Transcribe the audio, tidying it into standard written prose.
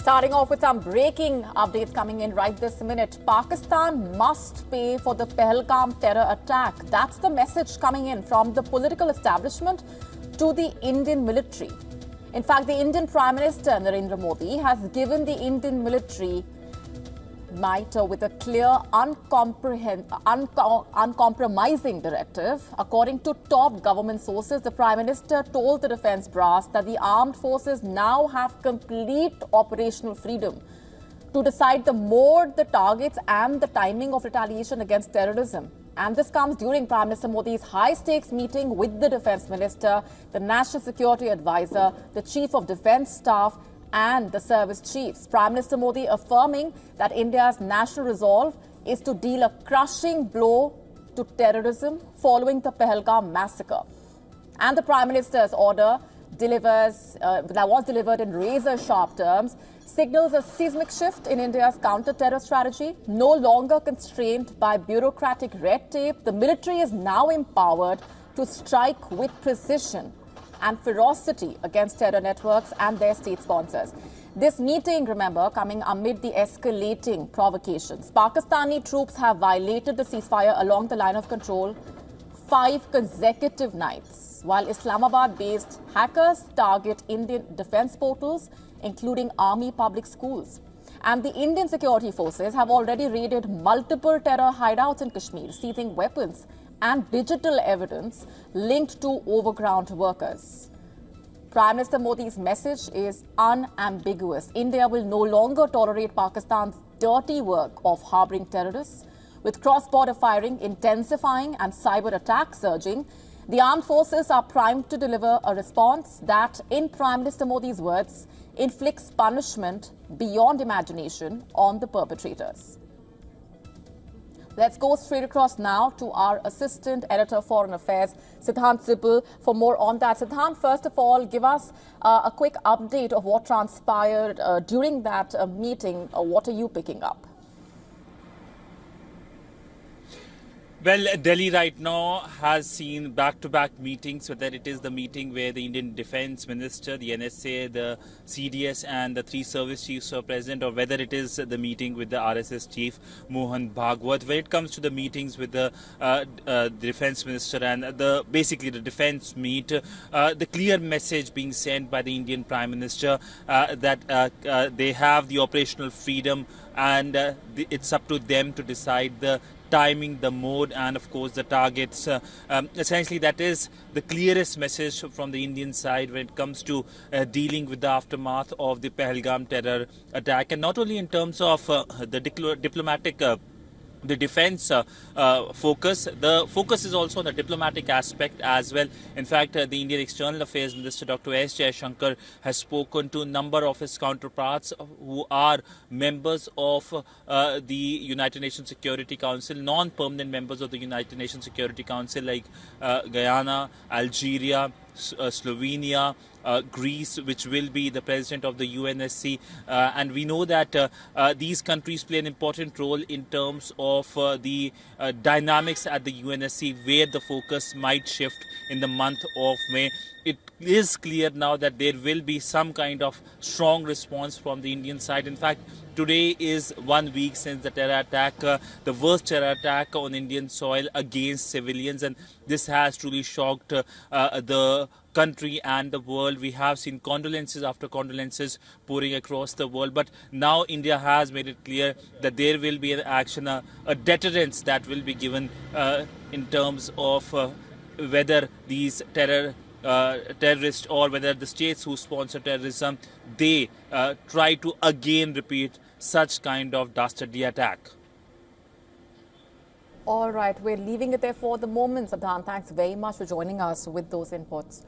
Starting off with some breaking updates coming in right this minute. Pakistan must pay for the Pahalgam terror attack. That's the message coming in from the political establishment to the Indian military. In fact, the Indian Prime Minister Narendra Modi has given the Indian military might with a clear, uncompromising directive. According to top government sources, the Prime Minister told the defence brass that the armed forces now have complete operational freedom to decide the mode, the targets and the timing of retaliation against terrorism. And this comes during Prime Minister Modi's high-stakes meeting with the Defence Minister, the National Security Advisor, the Chief of Defence Staff and the service chiefs. Prime Minister Modi affirming that India's national resolve is to deal a crushing blow to terrorism following the Pahalgam massacre. And the Prime Minister's order that was delivered in razor-sharp terms signals a seismic shift in India's counter-terror strategy. No longer constrained by bureaucratic red tape, the military is now empowered to strike with precision and ferocity against terror networks and their state sponsors. This meeting, remember, coming amid the escalating provocations. Pakistani troops have violated the ceasefire along the line of control 5 consecutive nights, while Islamabad-based hackers target Indian defense portals, including army public schools. And the Indian security forces have already raided multiple terror hideouts in Kashmir, seizing weapons and digital evidence linked to overground workers. Prime Minister Modi's message is unambiguous. India will no longer tolerate Pakistan's dirty work of harboring terrorists. With cross-border firing intensifying and cyber attacks surging, the armed forces are primed to deliver a response that, in Prime Minister Modi's words, inflicts punishment beyond imagination on the perpetrators. Let's go straight across now to our Assistant Editor Foreign Affairs, Siddhant Sibal, for more on that. Siddhant, first of all, give us a quick update of what transpired during that meeting. What are you picking up? Well, Delhi right now has seen back-to-back meetings, whether it is the meeting where the Indian Defence Minister, the NSA, the CDS and the 3 service chiefs were present, or whether it is the meeting with the RSS chief, Mohan Bhagwat. When it comes to the meetings with the Defence Minister and basically the defence meet, the clear message being sent by the Indian Prime Minister that they have the operational freedom and it's up to them to decide the timing, the mode and of course the targets. Essentially that is the clearest message from the Indian side when it comes to dealing with the aftermath of the Pahalgam terror attack, and not only in terms of the diplomatic the defense focus. The focus is also on the diplomatic aspect as well. In fact, the Indian External Affairs Minister Dr. S. Jaishankar has spoken to a number of his counterparts who are members of the United Nations Security Council, non-permanent members of the United Nations Security Council like Guyana, Algeria, Slovenia, Greece, which will be the president of the UNSC, and we know that these countries play an important role in terms of the dynamics at the UNSC, where the focus might shift in the month of May. It is clear now that there will be some kind of strong response from the Indian side. In fact, today is 1 week since the terror attack, the worst terror attack on Indian soil against civilians, and this has truly shocked the country and the world. We have seen condolences after condolences pouring across the world, but now India has made it clear that there will be an action, a deterrence that will be given in terms of whether these terrorists or whether the states who sponsor terrorism, they try to again repeat such kind of dastardly attack. All right, we're leaving it there for the moment, Siddhant. Thanks very much for joining us with those inputs.